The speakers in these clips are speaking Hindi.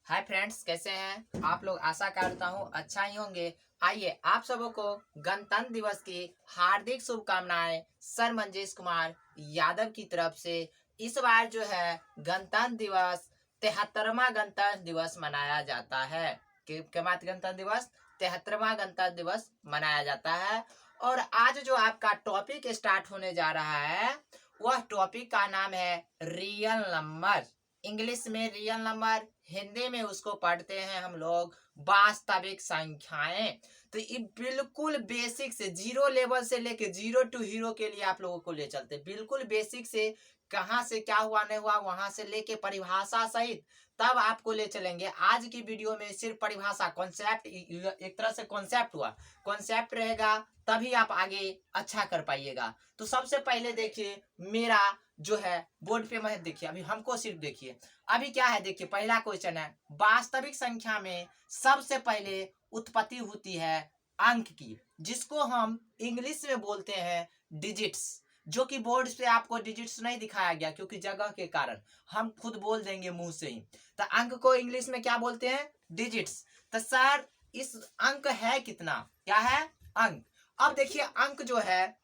हाय फ्रेंड्स, कैसे हैं आप लोग। आशा करता हूँ अच्छा ही होंगे। आइए आप सबों को गणतंत्र दिवस की हार्दिक शुभकामनाएं सर मंजेश कुमार यादव की तरफ से। इस बार जो है गणतंत्र दिवस 73वां गणतंत्र दिवस मनाया जाता है। गणतंत्र दिवस 73वां गणतंत्र दिवस मनाया जाता है। और आज जो आपका टॉपिक स्टार्ट होने जा रहा है वह टॉपिक का नाम है रियल नंबर। इंग्लिश में रियल नंबर, हिंदी में उसको पढ़ते हैं हम लोग वास्तविक संख्याएं। तो ये बिल्कुल बेसिक से जीरो लेवल से लेके जीरो टू हीरो के लिए आप लोगों को ले चलते हैं। बिल्कुल बेसिक से कहां से क्या हुआ नहीं हुआ वहां से लेके परिभाषा सहित तब आपको ले चलेंगे। आज की वीडियो में सिर्फ परिभाषा कॉन्सेप्ट, एक तरह से कॉन्सेप्ट हुआ, कॉन्सेप्ट रहेगा तभी आप आगे अच्छा कर पाइएगा। तो सबसे पहले देखिए मेरा जो है बोर्ड पे मत देखिए, अभी हमको सिर्फ देखिए। अभी क्या है देखिए, पहला क्वेश्चन है वास्तविक संख्या में सबसे पहले उत्पत्ति होती है अंक की, जिसको हम इंग्लिश में बोलते हैं डिजिट्स। जो कि बोर्ड पे आपको डिजिट्स नहीं दिखाया गया क्योंकि जगह के कारण, हम खुद बोल देंगे मुंह से ही। तो अंक को इंग्लिश में क्या बोलते हैं? डिजिट्स। तो सर इस अंक है कितना? क्या है? अंक। अब देखिए अंक जो है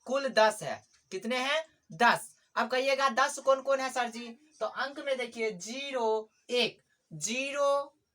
कुल 10 है। कितने हैं? 10। अब कहिएगा 10 कौन कौन है सर जी? तो अंक में देखिए 0 1 0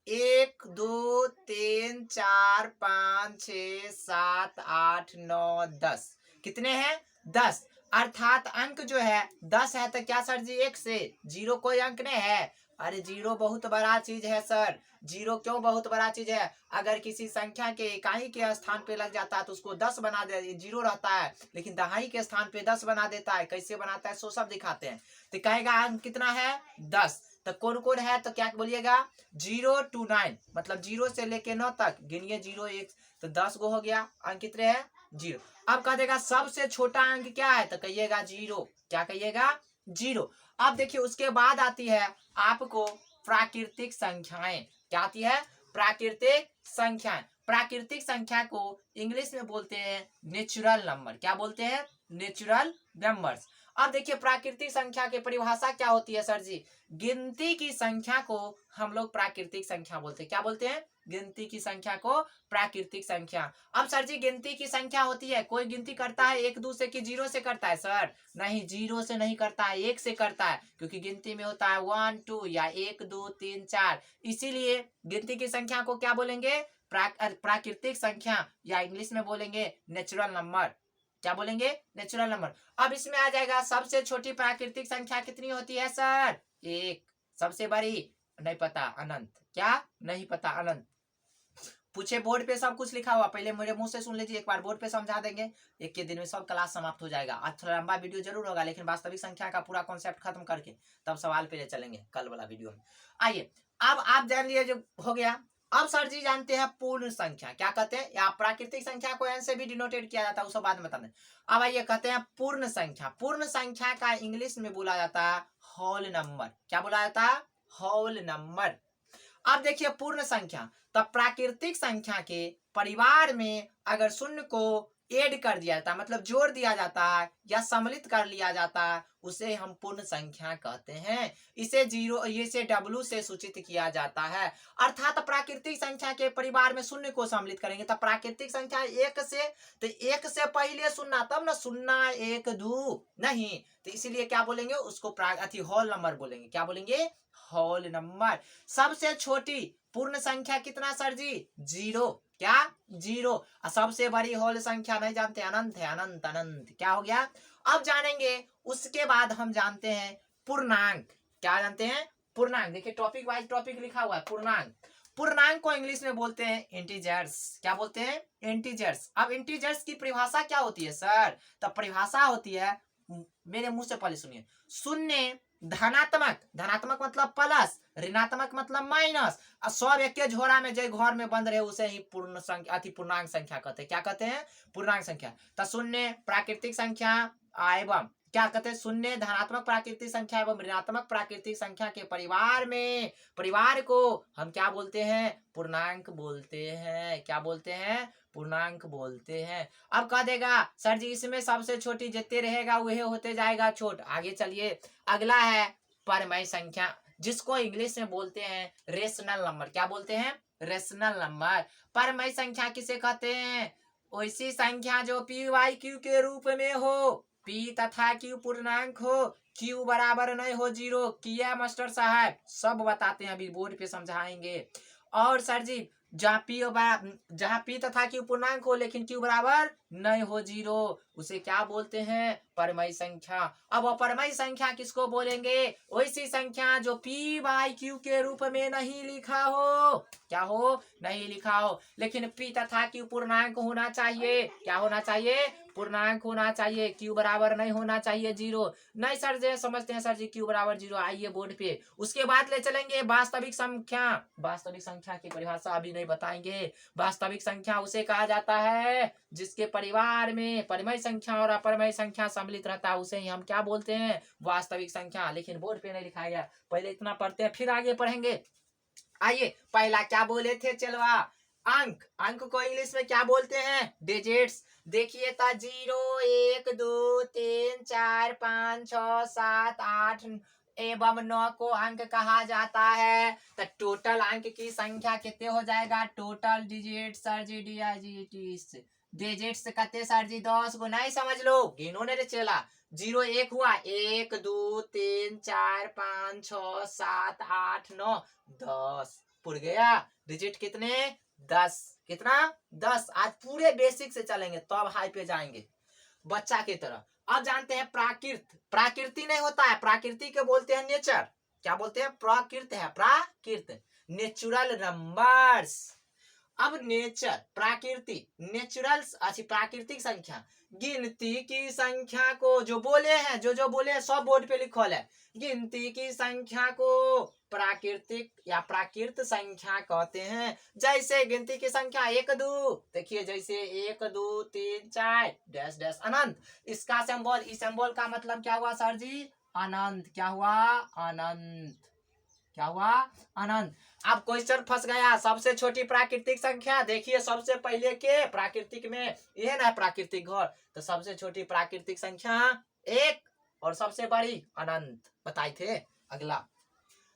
1 2 3 4 5 6 7 8 9 10। कितने हैं? 10। अर्थात अंक जो है 10 है। तो क्या सर जी 1 से? जीरो कोई अंक नहीं है। अरे जीरो बहुत बड़ा चीज है सर। जीरो क्यों बहुत बड़ा चीज है? अगर किसी संख्या के इकाई के स्थान पे लग जाता है तो उसको 10 बना दे, जीरो रहता है, लेकिन दहाई के स्थान पे 10 बना देता है। कैसे बनाता है सो सब दिखाते हैं। तो कहेगा अंक कितना है? 10। तो कौन कौन है? तो क्या बोलिएगा? 0 to 9, मतलब 0 से लेके 9 तक गिनिए। 0 1 तो 10 गो हो गया। अंक कितने हैं? 0। अब कह देगा सबसे छोटा अंक क्या है? तो कहिएगा 0। क्या कहिएगा? 0। अब देखिए उसके बाद आती है आपको प्राकृतिक संख्याएं। क्या आती है? प्राकृतिक संख्याएं। प्राकृतिक संख्या को इंग्लिश में बोलते हैं नेचुरल नंबर। क्या बोलते हैं? Natural numbers. अब देखिए प्राकृतिक संख्या की परिभाषा क्या होती है सर जी? गिनती की संख्या को हम लोग प्राकृतिक संख्या बोलते हैं। क्या बोलते हैं? गिनती की संख्या को प्राकृतिक संख्या। अब सर जी गिनती की संख्या होती है, कोई गिनती करता है 1 2 से कि 0 से करता है? सर नहीं, 0 से नहीं करता है, 1 से करता है, क्योंकि गिनती में होता है 1 2 या 1 2 3 4। इसीलिए गिनती की संख्या को क्या बोलेंगे? प्राकृतिक संख्या, या इंग्लिश में बोलेंगे नेचुरल नंबर। क्या बोलेंगे? Natural number. अब इसमें आ जाएगा सबसे छोटी प्राकृतिक संख्या कितनी होती है सर? 1। सबसे बड़ी? नहीं पता, अनंत। क्या? नहीं पता, अनंत। पूछे बोर्ड पे सब कुछ लिखा हुआ, पहले मेरे मुंह से सुन लीजिए, एक बार बोर्ड पे समझा देंगे। एक के दिन में सब क्लास समाप्त हो जाएगा। आज थोड़ा लंबा वीडियो जरूर होगा, लेकिन वास्तविक संख्या का पूरा कॉन्सेप्ट खत्म करके तब सवाल पे ले चलेंगे कल वाला वीडियो में। आइए अब आप जान लिए जो हो गया। अब सर जी जानते हैं पूर्ण संख्या क्या कहते हैं, या प्राकृतिक संख्या को एन से भी डिनोटेट किया जाता है, उसको बाद में बता दें। अब आइए कहते हैं पूर्ण संख्या। पूर्ण संख्या का इंग्लिश में बोला जाता है होल नंबर। क्या बोला जाता है? Whole number. अब देखिए पूर्ण संख्या, तब प्राकृतिक संख्या के परिवार में अगर शून्य को ऐड कर दिया जाता है, मतलब जोड़ दिया जाता है या सम्मिलित कर लिया जाता है, उसे हम पूर्ण संख्या कहते हैं। इसे डब्लू से सूचित किया जाता है। अर्थात प्राकृतिक संख्या के परिवार में शून्य को सम्मिलित करेंगे तब प्राकृतिक संख्या 1 से, तो 1 से पहले शून्य, तब ना 0 1 2 नहीं, तो इसीलिए क्या बोलेंगे उसको होल नंबर बोलेंगे। क्या बोलेंगे? Whole number. सबसे छोटी पूर्ण संख्या कितना सर जी? 0। क्या? 0। सबसे बड़ी होल संख्या नहीं जानते? अनंत है, अनंत अनंत। क्या हो गया? अब जानेंगे उसके बाद हम जानते हैं पूर्णांक। क्या जानते हैं? पूर्णांक। देखिए टॉपिक वाइज टॉपिक लिखा हुआ है पूर्णांक। पूर्णांक को इंग्लिश में बोलते हैं इंटीजर्स। क्या बोलते हैं? इंटीजर्स। अब इंटीजर्स की परिभाषा क्या होती है सर? तो परिभाषा होती है, मेरे मुंह से पहले सुनिए। शून्य धनात्मक, धनात्मक मतलब प्लस, ऋणात्मक मतलब माइनस, और सब एक के झोरा में जो घर में बंद रहे उसे ही पूर्ण संख्या पूर्णांक संख्या कहते हैं। क्या कहते हैं? पूर्णांक संख्या। तो शून्य प्राकृतिक संख्या एवं क्या कहते हैं? शून्य धनात्मक प्राकृतिक संख्या एवं ऋणात्मक प्राकृतिक संख्या के परिवार को हम क्या बोलते हैं? पूर्णांक बोलते हैं। क्या बोलते हैं? पूर्णांक बोलते हैं। अब कह देगा सर जी इसमें सबसे छोटी जितने रहेगा वही होते जाएगा छोट। आगे चलिए, अगला है परमय संख्या। जिसको इंग्लिश में बोलते हैं रेशनल नंबर। क्या बोलते हैं? Rational number. परमय संख्या किसे कहते हैं? वैसी संख्या जो पी वाई क्यू के रूप में हो, पी तथा क्यू पूर्णांक हो, क्यू बराबर नहीं हो जीरो। किया मास्टर साहब? सब बताते हैं, अभी बोर्ड पे समझाएंगे। और सर जी जहाँ पी तथा क्यू पूर्णांक हो लेकिन क्यू बराबर नहीं हो जीरो, उसे क्या बोलते हैं? परमय संख्या। अब अपरमय संख्या किसको बोलेंगे? वैसी संख्या जो पी बाई क्यू के रूप में नहीं लिखा हो। क्या हो? नहीं लिखा हो, लेकिन पी तथा क्यू पूर्णांक होना चाहिए। क्या होना चाहिए? पूर्णांक होना चाहिए। क्यू बराबर नहीं होना चाहिए जीरो। नहीं सर जी समझते हैं सर जी क्यू बराबर जीरो। आइए बोर्ड पे। उसके बाद ले चलेंगे वास्तविक संख्या। वास्तविक संख्या की परिभाषा अभी नहीं बताएंगे। वास्तविक संख्या उसे कहा जाता है जिसके परिवार में परिमेय संख्या और अपरमेय संख्या सम्मिलित रहता है, उसे ही हम क्या बोलते हैं? वास्तविक संख्या। लेकिन बोर्ड पे नहीं लिखा गया, पहले इतना पढ़ते हैं फिर आगे पढ़ेंगे। आइए, पहला क्या बोले थे चलवा? अंक। अंक को इंग्लिश में क्या बोलते हैं? डिजिट्स। देखिए था 0 1 2 3 4 5 6 7 8 एवं 9 को अंक कहा जाता है। तो टोटल अंक की संख्या कितने हो जाएगा? टोटल डिजिट सर जी डिजिट्स कते सर जी 10 को। नहीं समझ लो, गिनो ने चला। 0 1 हुआ, 1 2 3 4 5 6 7 8 9 10 पुर गया। डिजिट कितने? 10। कितना? 10। आज पूरे बेसिक से चलेंगे तब तो हाई पे जाएंगे बच्चा की तरह। अब जानते हैं प्राकृत। प्राकृति नहीं होता है, प्राकृति के बोलते हैं नेचर। क्या बोलते हैं? प्राकृत है, प्राकृत नेचुरल नंबर्स। अब नेचर प्राकृति नेचुरल अच्छी प्राकृतिक संख्या, गिनती की संख्या को जो बोले हैं जो बोले हैं सब बोर्ड पे लिखल है। गिनती की संख्या को प्राकृतिक या प्राकृत संख्या कहते हैं। जैसे गिनती की संख्या 1 2, देखिए जैसे 1 2 3 4 डैश डैश अनंत। इसका सिंबल, इस सिंबल का मतलब क्या हुआ सर जी? अनंत। क्या हुआ? अनंत। क्या हुआ? अनंत। अब क्वेश्चन फंस गया। सबसे छोटी प्राकृतिक संख्या देखिए, सबसे पहले के प्राकृतिक में यह ना प्राकृतिक घर, तो सबसे छोटी प्राकृतिक संख्या 1 और सबसे बड़ी अनंत बताए थे। अगला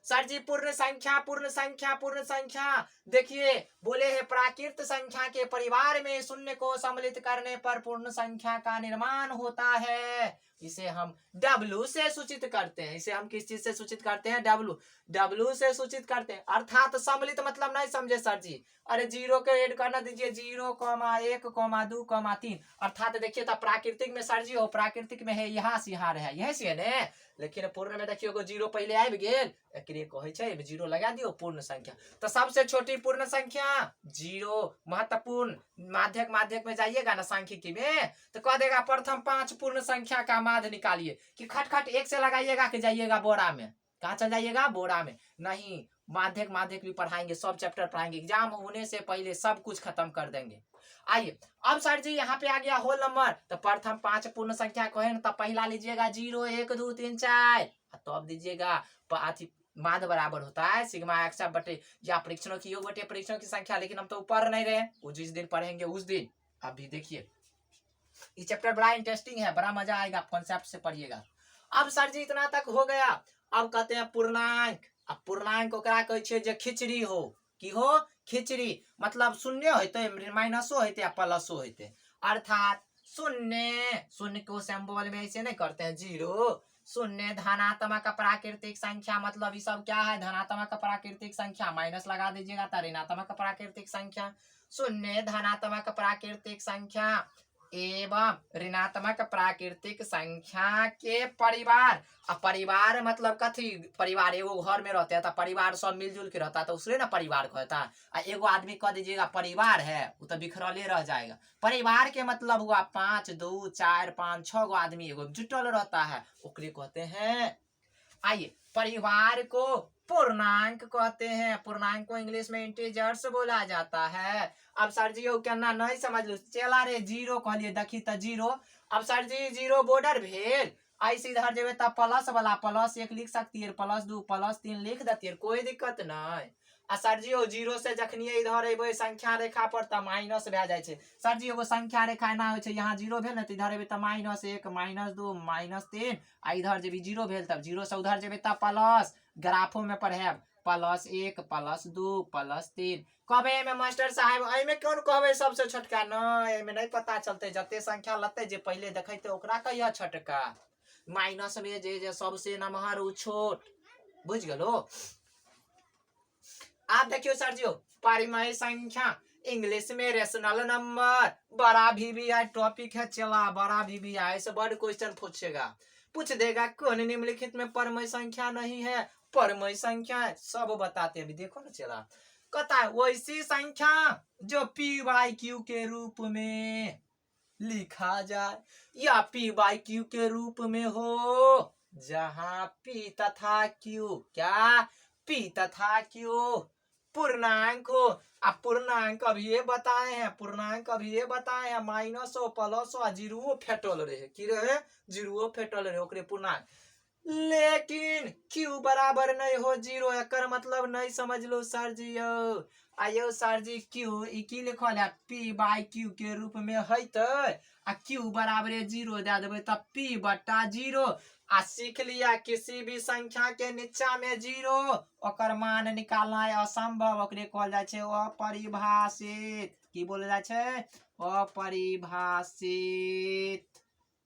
सर जी पूर्ण संख्या। पूर्ण संख्या पूर्ण संख्या देखिए बोले है प्राकृत संख्या के परिवार में शून्य को सम्मिलित करने पर पूर्ण संख्या का निर्माण होता है। इसे हम W से सूचित करते हैं। इसे हम किस चीज से सूचित करते हैं? W से सूचित करते हैं। अर्थात सम्मिलित मतलब नहीं समझे सर जी? अरे 0 के ऐड करना दीजिए, 0 1 2 3। अर्थात देखिए तो प्राकृतिक में सर जी हो, प्राकृतिक में है यहाँ से यहाँ रहे, यही से ने। लेकिन पूर्ण में देखिए 0 पहले आबि गेल, एकरे कहै छै 0 लगा दियो पूर्ण संख्या। तो सबसे छोटी पूर्ण संख्या 0। महत्वपूर्ण माध्यक में जाइएगा ना सांख्यिकी में, तो कह देगा प्रथम 5 पूर्ण संख्या का माध्य निकालिए। कि खट 1 से लगाइएगा कि जाइएगा बोरा में? कहाँ चल जाइएगा? बोरा में। नहीं, माध्यक भी पढ़ाएंगे, सब चैप्टर पढ़ाएंगे। एग्जाम होने से पहले सब कुछ खत्म कर देंगे। आइए अब सर जी यहाँ पे आ गया होल नंबर। तो प्रथम 5 पूर्ण संख्या कहे ना, तो पहला लीजिएगा 0 1 2 3 4, तो अब दीजिएगा माध्य बराबर होता है सिग्मा एक्स बटे या परीक्षणों की योग बटे परीक्षणों की संख्या। लेकिन हम तो ऊपर नहीं रहे, वो जिस दिन पढ़ेंगे उस दिन। अभी देखिए ये चैप्टर बड़ा इंटरेस्टिंग है, बड़ा मजा आएगा, कॉन्सेप्ट से पढ़िएगा। अब सर जी इतना तक हो गया। अब कहते हैं पूर्णांक। अब पूर्णांक ओकरा कहै छै जे खिचड़ी हो। की हो? खिचड़ी। मतलब शून्य होते, माइनसो होते या प्लसो होते। अर्थात शून्य को सिंबल में ऐसे नहीं करते हैं 0। शून्य धनात्मक प्राकृतिक संख्या, मतलब ये सब क्या है? धनात्मक प्राकृतिक संख्या। माइनस लगा दीजिएगा तो ऋणात्मक प्राकृतिक संख्या। शून्य धनात्मक प्राकृतिक संख्या एवं ऋणात्मक प्राकृतिक संख्या के परिवार। अब परिवार मतलब कथी? परिवार एगो घर में रहते हैं तो परिवार सब मिलजुल के रहता है, तो उससे ना परिवार कहता है। एगो आदमी कह दीजिएगा परिवार है, वो तो बिखरले रह जाएगा। परिवार के मतलब हुआ 5 2 4 5 6 गो आदमी एगो जुटल रहता है, ओकरे कहते हैं। आइए परिवार को पूर्णांक कहते हैं। पूर्णांक को इंग्लिश में इंटीजर्स बोला जाता है। अब सर जी कहना नहीं समझ लो, चला रे 0 कहलिए देखी तो 0। अब सर जी 0 बॉर्डर भेल, ऐसे इधर जेबे तब प्लस वाला +1 लिख सकती है, +2 +3 लिख देती है, कोई दिक्कत नहीं। आ सर जी 0 से जखनिए इधर एबे संख्या रेखा पर त माइनस भए जाय छै। सर जी एगो संख्या रेखा एना होय छै, यहाँ 0 भेल न त इधर एबे त -1 -2 -3, आ इधर जेबी 0 भेल तब 0 से उधर जेबे त ग्राफो में पढ़े +1 +2 +3 कहबे एमे मास्टर साहब एमे कौन कहबे सबसे छोटका न एमे नहीं पता चलते जते संख्या लते जे पहले देखते ओकरा कहिया छोटका माइनस में जे सबसे नमहर उ छोट बुझ गेलो। आप देखियो सर जी परिमेय संख्या इंग्लिश में रेशनल नंबर बड़ा VBI टॉपिक है चला बड़ा VBI से बड़ क्वेश्चन पूछ देगा कौन निम्नलिखित में परमेय संख्या नहीं है परमेय संख्या सब बताते हैं देखो ना चला कहता है वैसी संख्या जो P/Q के रूप में लिखा जाए या P/Q के रूप में हो जहां P तथा Q क्या P तथा Q पूर्णांक हो। अब पूर्णांक अभी ये बताए हैं माइनस हो प्लस हो जीरो फेटल रहे की रहे जीरो फेटल रहे ओकरे पूर्णांक लेकिन Q बराबर नहीं हो जीरो एकर मतलब नहीं समझ लो सर जी आयो सर जी Q की लिखल है P/Q के रूप में है तो Q बराबर जीरो दे देवे तब P/0 आ सीख लिया किसी भी संख्या के नीचा में जीरो ओकर मान निकालना है असंभव ओकरे कहल जाय छे अपरिभाषित की बोले जाय छे अपरिभाषित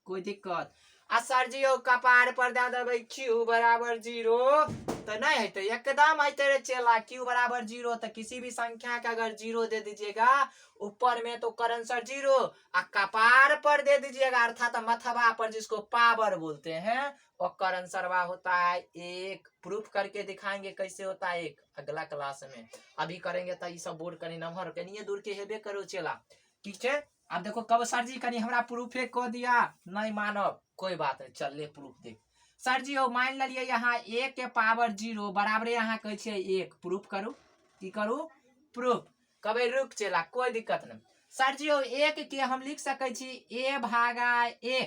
कोई दिक्कत आ सर जी कपार पर दे देवे Q बराबर 0 तो नहीं है तो एकदम है तेरे चला Q बराबर 0 तो किसी भी संख्या का अगर 0 दे दीजिएगा ऊपर में तो करंट 0 आ कपार पर दे दीजिएगा अर्थात मथवा पर जिसको पावर बोलते हैं और करंट सरवा होता है 1 प्रूफ करके दिखाएंगे कैसे होता है 1 अगला क्लास में अभी करेंगे तो ये सब बोर्ड कनी नंबर कनिए दूर के हेबे करो चला ठीक है। अब देखो कब सर जी कनी हमरा प्रूफे को दिया नहीं मानब कोई बात नहीं चल ले प्रूफ देख सर जी मान लिये यहाँ 1 के पावर 0 बराबर यहाँ कहे छे 1 प्रूफ करू की करू प्रूफ कबे रुक चला कोई दिक्कत नहीं सर जी 1 के हम लिख सके छी a भागा a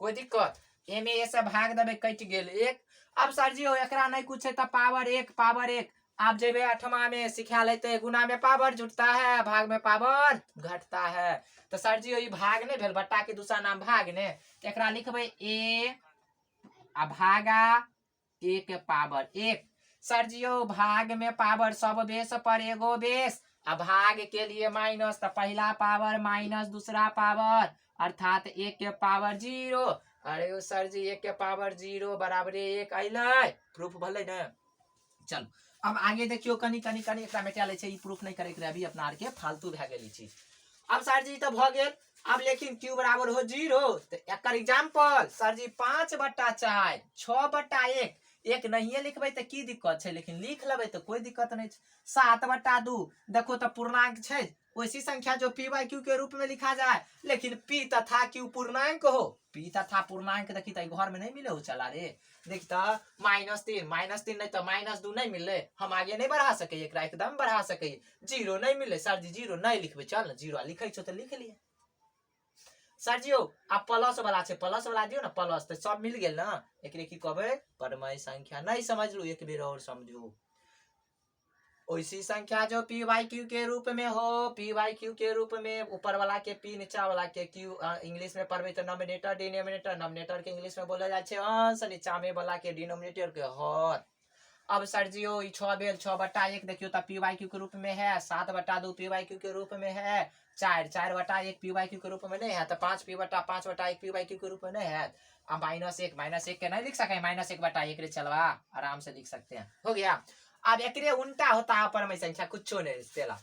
कोई दिक्कत ए में ए से भाग देबे कट गेल 1 अब सर जी एकरा नहीं कुछ है तो पावर 1 आप जेबे 8वां में सिखा लेते गुना में पावर जुटता है भाग में पावर घटता है तो सर जी ये भाग ने भेल बट्टा के दूसरा नाम भाग ने एकरा लिखबे a आ भागा 1 के पावर 1 सर जी भाग में पावर सब बेस पर एगो बेस आ भाग के लिए माइनस तो पहला पावर माइनस दूसरा पावर अर्थात 1 के पावर 0 अरे सर जी 1 के पावर 0 बराबर 1 अइलै प्रूफ भले न चलो अब आगे देखियो कनी एकरा मेटा ले छै ई प्रूफ नहीं करे के अभी अपना आर के फालतू भ गेली चीज अब सर जी तो भ गेल अब लेकिन Q बराबर हो 0 तो एकर एग्जांपल सर जी 5/4 6/1 एक नहीं लिखबे तो की दिक्कत है लेकिन लिख लेबे तो कोई दिक्कत नहीं 7/2 देखो तो पूर्णांक है वैसी संख्या जो P/Q के रूप में लिखा जाए लेकिन P तथा Q पूर्णांक हो P तथा पूर्णांक देखी तो घर में नहीं मिले हो चला रे देखता -3 नहीं तो -2 नहीं मिले हम आगे नहीं बढ़ा सके एक एकदम बढ़ा सके 0 नहीं मिले सर जी 0 नहीं लिखबे चल ना 0 लिखे छो तो लिख लिए सर जी आप प्लस वाला छे प्लस वाला दियो ना प्लस तो सब मिल गेल ना एकरे की कहबे परमेय संख्या नहीं समझ लो एक बेर और समझो वैसी संख्या जो P/Q के रूप में हो P/Q के रूप में ऊपर वाला के P नीचा वाला के Q इंग्लिश में पढ़बे तो नोमिनेटर डिनोमिनेटर नोमिनेटर के इंग्लिश में बोला जाय छे अंश नीचा में वाला के डिनोमिनेटर के हर अब सर जी 6 भेल 6/1 देखियो तो P/Q के रूप में है 7/2 P/Q के रूप में है 4/1 P/Q के रूप में नहीं है तो 5/1 P/Q के रूप में नहीं है अब -1 के नहीं लिख सके -1/1 रे चलवा आराम से लिख सकते हैं हो गया। अब एकरे उल्टा होता है अपरमय संख्या कुछ नहीं चला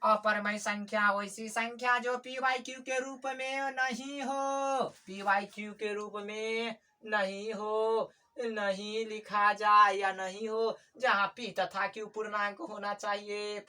अपरमय संख्या वैसी संख्या जो P/Q के रूप में नहीं हो P/Q के रूप में नहीं हो नहीं लिखा जाए या नहीं हो जहाँ P तथा Q पूर्णांक होना चाहिए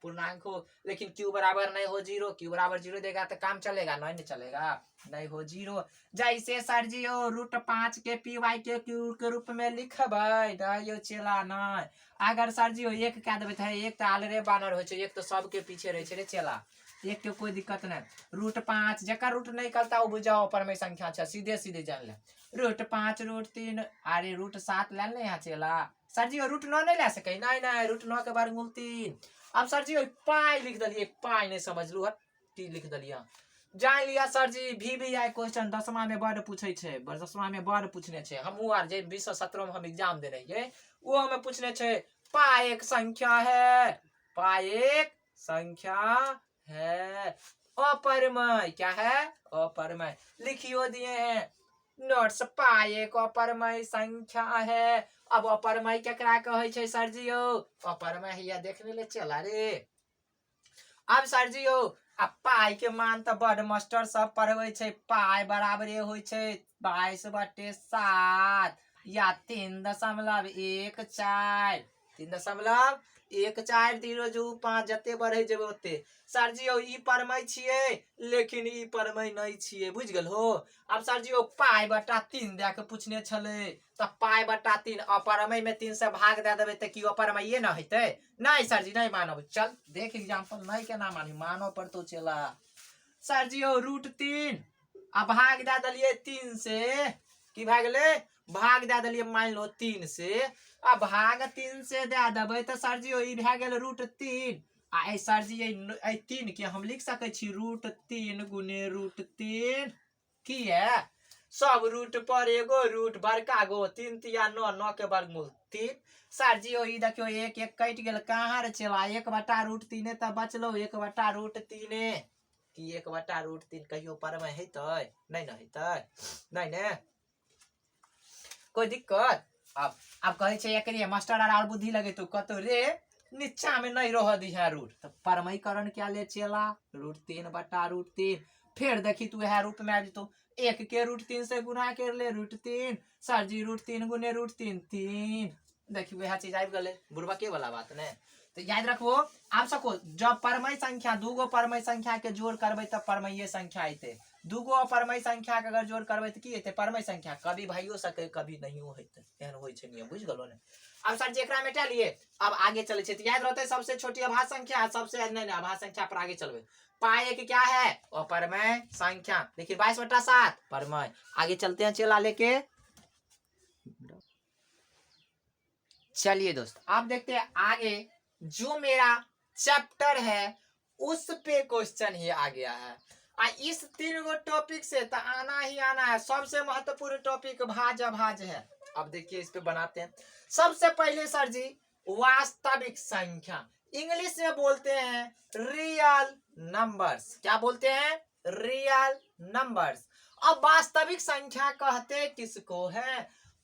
पूर्णांक हो लेकिन Q बराबर नहीं हो 0 Q बराबर 0 देगा तो काम चलेगा नहीं चलेगा नहीं हो 0 जैसे सर जी √5 के P/Q के रूप में लिखबे यो चला नहीं अगर सर जी 1 क्या देबे है 1 तो आलरे बानर हो 1 तो सबके पीछे रहे रे चला 1 के कोई दिक्कत नहीं √5 जकर रूट नहीं करता वो बुझाओ परमेय संख्या है सीधे जान ले √5 √3 अरे √7 ले ले यहाँ चला सर जी √9 नहीं ले सके नहीं √9 के वर्गमूल 3 अब सर जी पाई लिख दलिए पाई नहीं समझ लू टी लिख दलिया जान लिया सर जी भी आए क्वेश्चन 10वां में बड़ पूछे छे, 10वां में बड़ पूछने छे। हमहू आर जे 2017 में हम एग्जाम देने ये वो हमें पूछने छे पाई एक संख्या है, पाई एक संख्या है, अपरमय क्या है, अपरमय लिखियो दिए हैं नोट्स। पाई एक अपरमय संख्या है। अब अपरमय केकरा कहे छे सर जी यो, अपरमय हिया देखने ले चला रे। अब सर जी यो अब पाई के मान तो बड़ मास्टर सब पढ़वे छे, पाई बराबर होय छे 22/7 या 3.14, 3.14 0.5 जते बढ़े जेबे ओते। सर जी ई परमय छिए लेकिन ई परमय नहीं छिए, बुझ गेल हो। अब सर जी पाई बटा 3 दे के पूछने छले तो पाई बटा 3 अपरमय में 3 से भाग दे देबे त की अपरमय न हेते। नहीं सर जी नहीं मानब, चल देख एग्जांपल नहीं के ना मानी, मानो पर तो चला। सर जी √3 अब भाग दे दलिए 3 से, की भाग ले भाग दे दलिए मान लो 3 से। अब भाग 3 से दे देबे तो सर जी ई भे गेल √3 आ सर जी ए 3 के हम लिख सके छी √3 गुने √3 की है सब रूट पर एगो रूट बड़का गो 3 तिया 9, 9 के वर्गमूल 3। सर जी ई देखियो एक एक कट गेल कहाँ रे चला 1/√3 त बचलो 1/√3 की 1/√3 कहियो परमय हेतै नहीं न हेतै नहीं ने कोई दिक्कत। अब कहे छे एकरे मास्टर आर बुद्धि लगे तो कतो रे नीचा में नहीं रह दी है रूट तो परमयीकरण क्या ले चला √3/√3। फिर देखी तू है रूप में आ तो 1 के √3 से गुना कर ले √3। सर जी √3 गुने √3 3। देखी वह चीज आ गए बुढ़वा के वाला बात ने। तो याद रखो आप सबको जब परमय संख्या दूगो परमय संख्या के जोड़ करबे तब परमय संख्या आते, दूगो अपरमय संख्या के अगर जोड़ करबे तो की हेते परमय संख्या। कभी भइयो सके कभी नहीं होते, एहन होय छे नियम, बुझ गलो ने। अब सर जी एकरा मेटा लिए अब आगे चले छे। तो याद रहते सबसे छोटी अभाज्य संख्या सबसे नहीं अभाज्य संख्या पर आगे चलबे। पाई एक क्या है अपरमय संख्या, देखिए 22/7 परमय। आगे चलते हैं चला लेके। चलिए दोस्त आप देखते हैं आगे जो मेरा चैप्टर है उस पे क्वेश्चन ही आ गया है। इस 3 गो टॉपिक से तो आना ही आना है। सबसे महत्वपूर्ण टॉपिक भाज्य अभाज्य है। अब देखिए इस पे बनाते हैं। सबसे पहले सर जी वास्तविक संख्या, इंग्लिश में बोलते हैं रियल नंबर्स। क्या बोलते हैं रियल नंबर्स। अब वास्तविक संख्या कहते किसको है,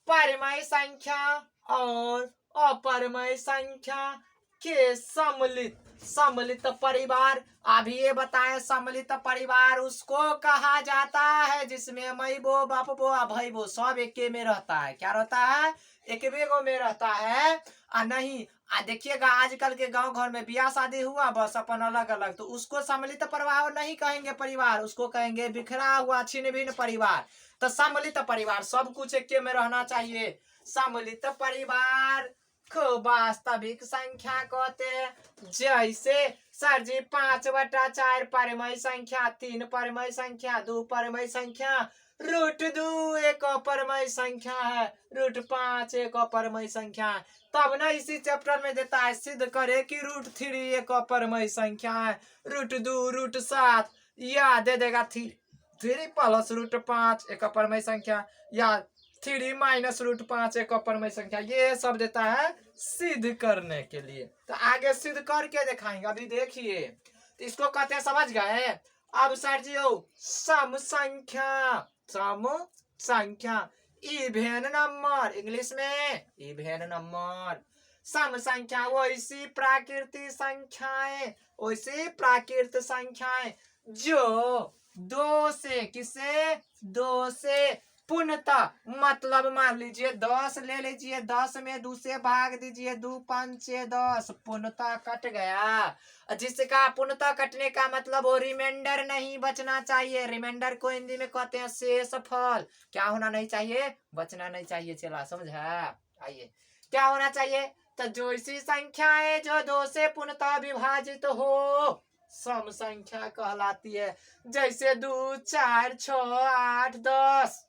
परमय संख्या और अपरमय संख्या के सम्मिलित सम्मिलित परिवार। अभी ये बताएं सम्मिलित परिवार उसको कहा जाता है जिसमें मई बो बाप बो भाई बो सब एक में रहता है। क्या रहता है एक गो में रहता है। नहीं देखिएगा आजकल के गांव घर में ब्याह शादी हुआ बस अपन अलग अलग, तो उसको सम्मिलित परिवार नहीं कहेंगे परिवार, उसको कहेंगे बिखरा हुआ छिन्न भिन्न परिवार। तो सम्मिलित परिवार सब कुछ एक में रहना चाहिए। सम्मिलित परिवार को वास्तविक संख्या कहते हैं। जैसे सर जी 5/4 परमय संख्या, 3 परमय संख्या, 2 परमय संख्या, √2 एक अपरमय संख्या है, √5 एक अपरमय संख्या है। तब ना इसी चैप्टर में देता है सिद्ध करे कि √3 एक अपरमय संख्या है, √2 √7 या दे देगा 3 प्लस √5 एक अपरमय संख्या या 3 माइनस √5 एक अपरमय संख्या। ये सब देता है सिद्ध करने के लिए। तो आगे सिद्ध करके दिखाएंगे। अभी देखिए तो इसको कहते हैं समझ गए। अब सर जी सम संख्या, सम संख्या इवेन नंबर, इंग्लिश में इवेन नंबर। सम संख्या वैसी प्राकृतिक संख्याएं, वैसी प्राकृतिक संख्याएं जो 2 से किसे 2 से पूर्णतः मतलब मान लीजिए 10 ले लीजिए, 10 में 2 से भाग दीजिए, 2 5 6 10 पूर्णतः कट गया। जिसका पूर्णतः कटने का मतलब वो रिमाइंडर नहीं बचना चाहिए। रिमाइंडर को हिंदी में कहते हैं शेषफल। क्या होना नहीं चाहिए बचना नहीं चाहिए। चला समझा। आइए क्या होना चाहिए तो जो ऐसी संख्याएं जो 2 से पूर्णतः विभाजित हो सम संख्या कहलाती है। जैसे 2 4 6 8 10।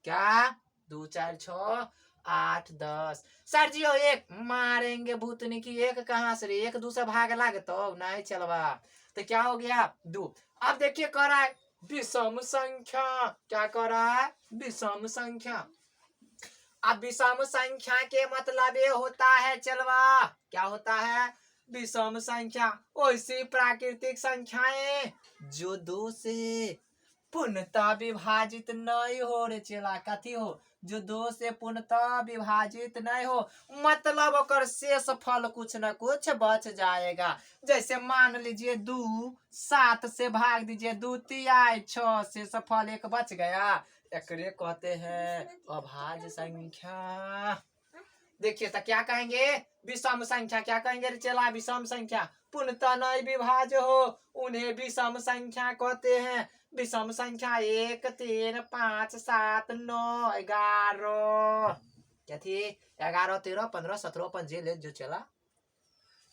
क्या 2 4 6 8 10। सर जी एक मारेंगे भूतनी की, एक कहां से 1 2 से भाग लागे तो नहीं चलवा। तो क्या हो गया 2। अब देखिए कह रहा है विषम संख्या। क्या कर रहा है? विषम संख्या। अब विषम संख्या के मतलब ये होता है चलवा, क्या होता है? विषम संख्या वैसी प्राकृतिक संख्याएं जो दो से पूर्णतः विभाजित नहीं हो रे चेला। कथी हो? जो दो से पूर्णतः विभाजित नहीं हो, मतलब ओकर शेष फल कुछ न कुछ बच जाएगा। जैसे मान लीजिए 2 7 से भाग दीजिए, 2 तिया 6, शेष फल 1 बच गया। एकरे कहते हैं अभाज्य संख्या। देखिए तो क्या कहेंगे? विषम संख्या। क्या कहेंगे रे चला? विषम संख्या पूर्णतः नहीं विभाज्य हो, उन्हें विषम संख्या कहते हैं। विषम संख्या 1 3 5 7 9 11 क्या थी? 11 13 15 17 अपन जे ले जो चला।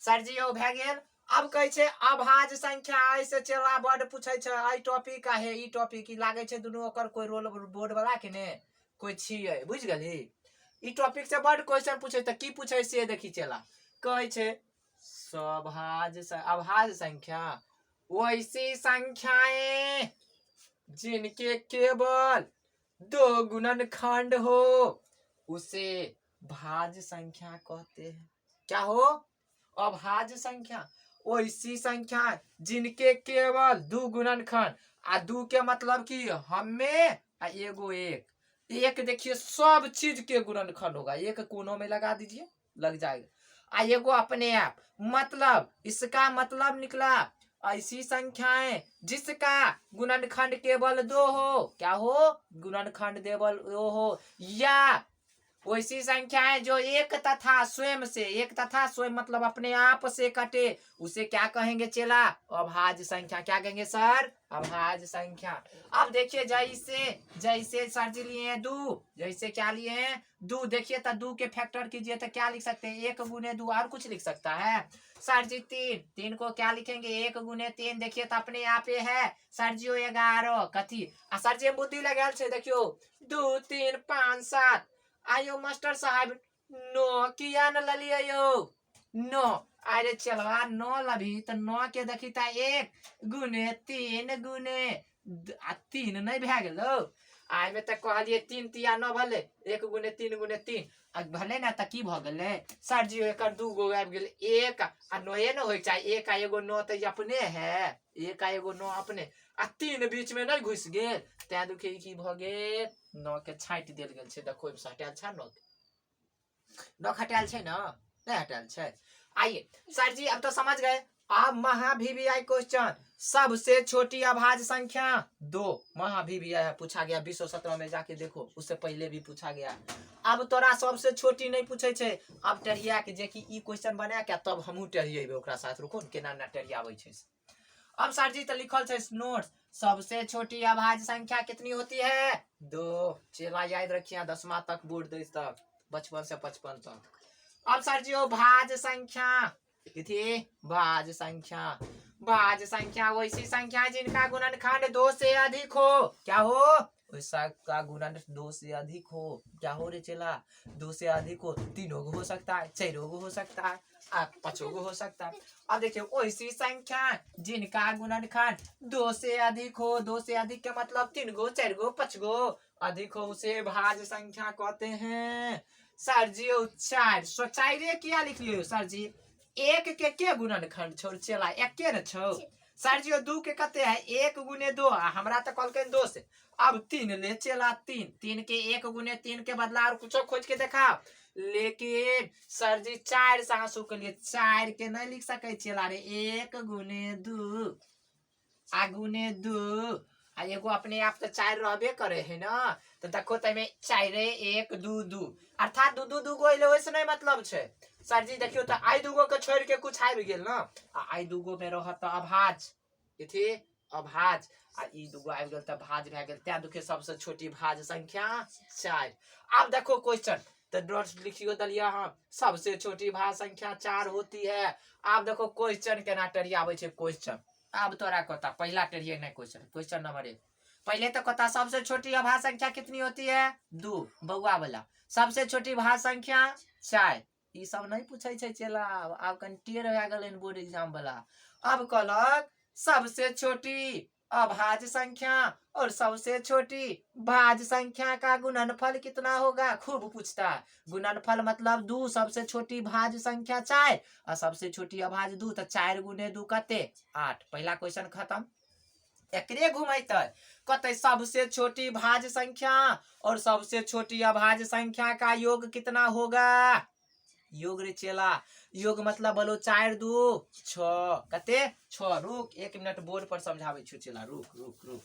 सर जी ओ भए गेल। अब कहै छै अभाज्य संख्या। ऐसे चला बड़ पूछै छै आई टॉपिक का है, ई टॉपिक की लागे छै दुनू ओकर कोई रोल बोर्ड वाला के ने कोई छियै, बुझ गेली? ई टॉपिक से बड़ क्वेश्चन पूछे त की पूछे से देखी चला। कहै छै अभाज्य संख्या वैसी संख्याएं जिनके केवल 2 गुणनखंड हो उसे भाज्य संख्या कहते हैं। क्या हो? अभाज्य संख्या वैसी संख्या जिनके केवल 2 गुणनखंड। आ 2 के मतलब की हमें आ एगो एक देखिए सब चीज के गुणनखंड होगा। एक कोनों में लगा दीजिए, लग जाएगा। आ एगो अपने आप, मतलब इसका मतलब निकला ऐसी संख्याएं जिसका गुणनखंड केवल 2 हो। क्या हो? गुणनखंड केवल 2 हो। या वैसी संख्याएं जो एक तथा स्वयं मतलब अपने आप से कटे, उसे क्या कहेंगे चेला? अभाज्य संख्या। क्या कहेंगे सर? अभाज्य संख्या। अब देखिए जैसे सर जी लिए हैं 2, जैसे क्या लिए हैं 2। देखिए तो 2 के फैक्टर कीजिए तो क्या लिख सकते हैं? 1 गुने 2। और कुछ लिख सकता है? सर जी 3 को क्या लिखेंगे? 1 गुने 3। देखिए तो अपने आप ये है सर जी 11 कथी। सर जी बुद्धि लगाल छे। देखियो 2 3 5 7। आयो मास्टर साहब 9 किया न ललिए यो? 9 अरे चलवा 9 लभी तो 9 के देखी ता 1 गुने 3 गुने 3 नहीं भे गेलो। आइ में त कहलिए 3 तिया 9 भले, 1 गुने 3 गुने 3 भले ना त की भ गेले सर जी? एकर 2 गो आबि गेल। 1 आ 9 न होय चाहे। 1 आ एगो 9 त अपने है। 1 आ एगो 9 अपने आ 3 बीच में नहीं घुस गेल। तै दुखे की भ गेल? 9 के छाँटि देल गेल छै। देखो हटायल छै 9 के। 9 हटायल छै ना? नहीं हटायल छै। आइए सर जी अब तो समझ गए। अब महाभिविआई क्वेश्चन। सबसे छोटी अभाज्य संख्या 2। महाभिविआई पूछा गया 2017 में, जाके देखो। उससे पहले भी पूछा गया। अब तोरा सबसे छोटी नहीं पूछे छे। अब टेढ़िया के जे कि ई क्वेश्चन बना के तब हमहू टेढ़िएबे ओकरा साथ। रुको केना ना टेढ़ियाबै छै। अब सर जी तो लिखल है नोट्स। सबसे छोटी अभाज्य संख्या कितनी होती है? 2। चेला याद रखिए 10वां तक बोर्ड 10 तक, बचपन से 55 तक। अब सर जी भाज्य संख्या कितनी? भाज्य संख्या। भाज्य संख्या वैसी संख्या जिनका गुणनखंड 2 से अधिक हो। क्या हो? वैसा का गुणन 2 से अधिक हो। क्या हो रे चेला? 2 से अधिक हो। 3 गो हो सकता है, 4 गो हो सकता है, 5 गो हो सकता है। अब देखिए वैसी संख्या जिनका गुणनखंड 2 से अधिक हो। 2 से अधिक के मतलब 3 गो 4 गो 5 गो अधिक हो, उसे भाज्य संख्या कहते हैं। सर जी 4 4 क्या लिख लियो सर जी? 1 के गुणनखंड छोड़ चला 1 न छो। सर जी 2 के कते है? 1 गुने 2। हमरा तो कल के 2 से। अब 3 ले चला 3 के 1 गुने 3 के बदला और कुछ खोज के देखा। लेकिन सर जी 4 से आंसू के लिए 4 के नहीं लिख सके चला रे। 1 गुने 2 आ गुने 2 आ एगो अपने आप तो 4 रहबे करे है ना। तो देखो तमे 4 1 2 2 अर्थात 2 2 2 गो इले वैसे नहीं मतलब छे। सर जी देखियो तो आई 2 गो के छोड़ के कुछ आबि गेल ना। आ आई 2 गो में रहत अभाज्य। इथे अभाज्य आ ई 2 गो आबि गेल त भाज्य भए गेल। त्या दुखे सबसे छोटी भाज्य संख्या 4। अब देखो क्वेश्चन तो नोट्स लिखियो दलिया हम। सबसे छोटी भाज्य संख्या 4 होती है। अब देखो क्वेश्चन केना टरियाबै छे क्वेश्चन। अब तोरा कहता पहला टेढ़िए नहीं क्वेश्चन नंबर 1। पहले तो कहता सबसे छोटी अभाज्य संख्या कितनी होती है? 2 बउआ वाला। सबसे छोटी भाज्य संख्या 4। ई सब नहीं पूछे छे चला। अब कन टेढ़ हो गेल बोर्ड एग्जाम वाला। अब कहलक सबसे छोटी अभाज्य संख्या और सबसे छोटी भाज्य संख्या का गुणनफल कितना होगा। खूब पूछता है। गुणनफल मतलब 2, सबसे छोटी भाज्य संख्या 4 और सबसे छोटी अभाज्य 2, तो 4 गुने 2 कते 8। पहला क्वेश्चन खत्म। एकरे घुमैते कते सबसे छोटी भाज्य संख्या और सबसे छोटी अभाज्य संख्या का योग कितना होगा। योग रे चेला, योग मतलब बोलो 4 2 6 कते 6। रुक 1 मिनट बोर्ड पर समझावे छु चेला, रुक रुक रुक।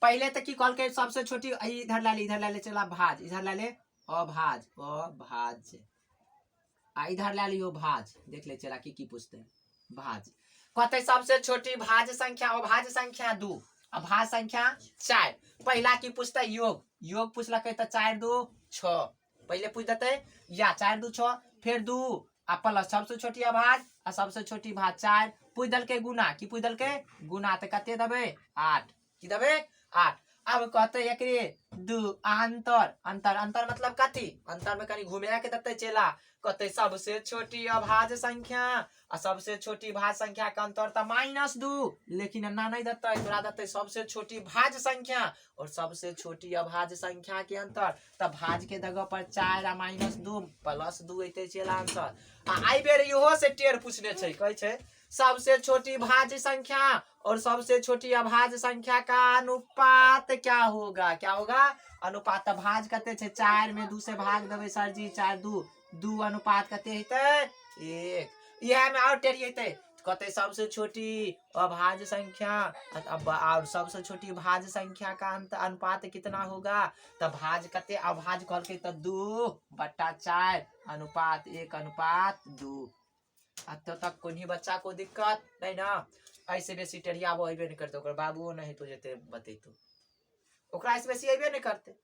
पहले तो की कॉल के सबसे छोटी इधर ला ले चला भाज, इधर ला ले अभाज अभाज, इधर ला लियो भाज। देख ले चला की पूछते हैं। भाज कहते सबसे छोटी भाज्य संख्या अभाज्य संख्या 2 अभाज्य संख्या 4। पहला की पूछता योग, योग पूछला तो 4 2 6 पहले पूछ देते या 4 2 6 फिर 2 आ प्लस सबसे छोटी अभाज्य आ सबसे छोटी भाज्य 4 पूछ दल के गुना की पूछ दल के गुना तो कते दबे 8 की दबे 8। अब कहते एकरे 2 अंतर अंतर अंतर मतलब कथी, अंतर में कहीं घूमे के दते चेला। कहते सबसे छोटी अभाज्य संख्या और सबसे छोटी भाज्य संख्या का अंतर था -2, लेकिन ना नहीं देता तोरा देते सबसे छोटी भाज्य संख्या और सबसे छोटी अभाज्य संख्या के अंतर। तब भाज्य के जगह पर 4 आ -2 +2 एते चेला आंसर। आई बेर इहो से टेर पूछने छै, कहे छै सबसे छोटी भाज्य संख्या और सबसे छोटी अभाज्य संख्या का अनुपात क्या होगा। क्या होगा अनुपात। भाज्य कते छै 4 में 2 से भाग देबे सर जी 4 2 2 अनुपात कते हेते 1। यह में और टेरी हेते कहते सबसे छोटी अभाज्य संख्या और सबसे छोटी भाज्य संख्या का अनुपात कितना होगा। तब भाज्य कते अभाज्य कहल के तो 2/4 अनुपात 1/2। अब तो तक कोई बच्चा को दिक्कत नहीं ना। ऐसे बेसी टेढ़िया अबे नहीं करते, बाबू नहीं तो जेते बतेतो ओकरा ऐसे बेसी अबे नहीं करते।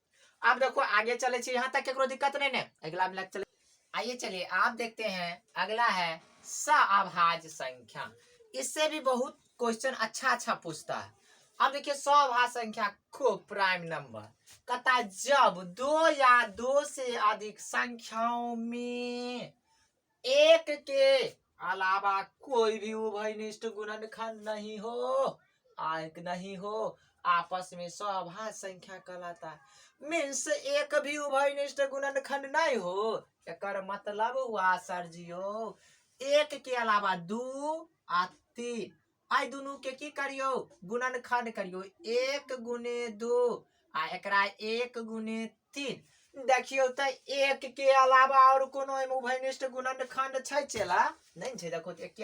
अब देखो आगे चले छी, यहाँ तक केकरो दिक्कत नहीं ने। अगला में चले, आइए चलिए आप देखते हैं। अगला है सअभाज्य संख्या। इससे भी बहुत क्वेश्चन अच्छा पूछता है। अब देखिए सअभाज्य संख्या को प्राइम नंबर कहता जब 2 या 2 से अधिक संख्याओं में एक के अलावा कोई भी उभयनिष्ठ गुणनखंड नहीं हो आपस में सअभाज्य संख्या कहलाता है। मीन्स एक भी उभयनिष्ठ गुणनखंड नहीं हो, एकर मतलब हुआ सर जियो एक के अलावा 2 आ 3 आई दोनों के की करियो गुणनखंड करियो 1 गुने 2 आ एकरा 1 गुने 3। देखियो तो एक के अलावा और कोनो उभयनिष्ठ गुणनखंड छै चेला नहीं छै। देखो तो एक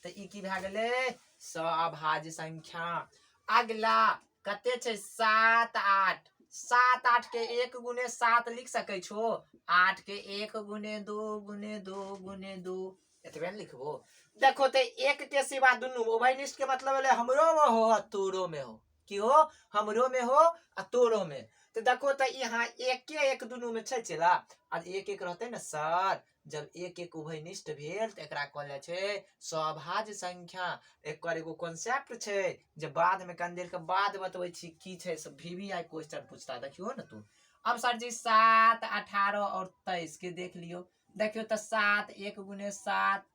तो ई की भए गेलै सअभाज्य संख्या। अगला कते छै 7 8 7 8 के 1 गुने 7 लिख सकै छो, 8 के 1 गुने 2 गुने 2 गुने 2 एतबे लिखबो। देखो तो एक के सिवा दुनू उभयनिष्ठ के मतलब हमरो में हो तोरो में हो, की हो हमरो में हो आ तोरो में। तो देखो तो यहाँ एक दुनू में छै चेला आज एक रहते ना सर। जब एक उभयनिष्ठ भेल तो एकरा कहल छै सअभाज्य संख्या। एकर एगो कॉन्सेप्ट छै जे बाद में कन देर के बाद बतबै छी की छै। सब VVI क्वेश्चन पूछता देखियो ना तू। अब सर जी 7 18 और 23 के देख लियो। देखियो तो 7 1 गुने 7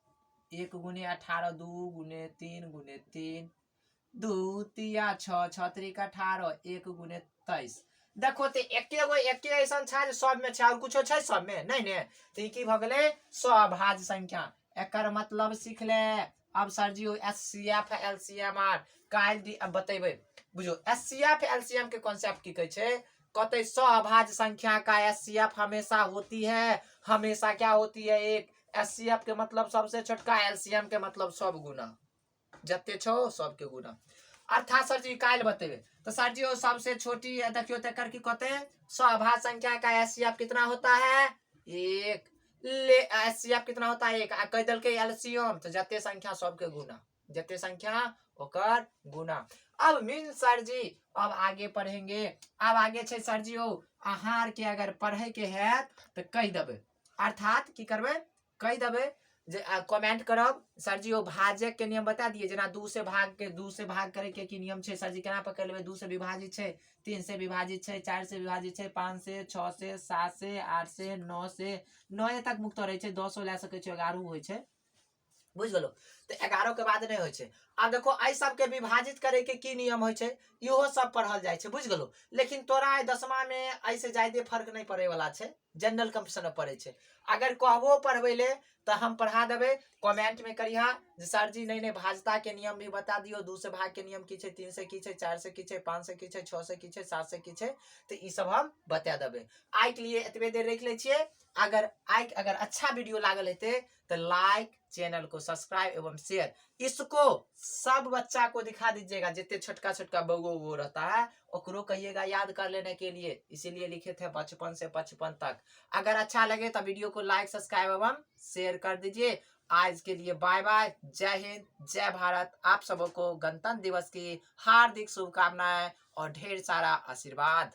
1 गुने 18 2 गुने 3 गुने 3 2 तिया 6 6 3 18 1 गुने 23। देखो तो एके ऐसा छै सब में छै और कुछो छै सब में नहीं ने। तो ई की भ गेलै सअभाज्य संख्या। एकर मतलब सीख ले। अब सर जी HCF LCM काल बतेबे बुझो। HCF LCM के कॉन्सेप्ट की कहे छै कहते सअभाज्य संख्या का HCF हमेशा होती है, हमेशा क्या होती है 1। HCF के मतलब सबसे छोटका, LCM के मतलब सब गुना जते छो सबके गुना। अर्थात सर जी काल बतेबे तो सर जी सबसे छोटी देखियो तकर की कहते हैं सअभाज्य संख्या का HCF कितना होता है 1। HCF कितना होता है 1 आ कह दल के LCM तो जते संख्या सबके गुना, जते संख्या ओकर गुना। अब मीन सर जी अब आगे पढ़ेंगे। अब आगे छै सर जी आहार के अगर पढ़े के है तो कह देबे, अर्थात की करबे कह देबे जे कमेंट करब सर जी भाजक के नियम बता दिए। जना 2 से भाग करे के की नियम छै सर जी केना पकड़ लेबे। 2 से विभाजित छै, 3 से विभाजित छै, 4 से विभाजित छै, 5 से 6 से 7 से 8 से 9 से 9 तक मुक्त रहे छै, 10 ले सके छै, 11 होय छै बुझ गलो। तो 11 के बाद नहीं होय छे। आ देखो आई सब के विभाजित करे के की नियम होय छे इहो सब पढ़ल जाय छे, बुझ गलो। लेकिन तोरा 10मा में ऐसे ज्यादा फर्क नहीं पड़े वाला छे, जनरल कंपटीशन में पड़े छे। अगर कहबो पढ़बे ले तो हम पढ़ा देबे, कमेंट में करिहा जे सर जी नहीं भाजता के नियम भी बता दियो, 2 से भाग के नियम की छे, 3 से की छे, 4 से की छे, 5 से की छे, 6 से की छे, 7 से की छे, तो ई सब हम बता देबे। आई के लिए एतबे देर रख ले छिए। अगर अच्छा वीडियो लागल हेते तो लाइक, चैनल को सब्सक्राइब एवं शेयर, इसको सब बच्चा को दिखा दीजिएगा। जितने छोटका छोटका बउओ वो रहता है ओकरो कहिएगा याद कर लेने के लिए, इसीलिए लिखे थे 55 से 55 तक। अगर अच्छा लगे तो वीडियो को लाइक, सब्सक्राइब एवं शेयर कर दीजिए। आज के लिए बाय बाय, जय हिंद, जय भारत। आप सबको गणतंत्र दिवस की हार्दिक शुभकामनाएं और ढेर सारा आशीर्वाद।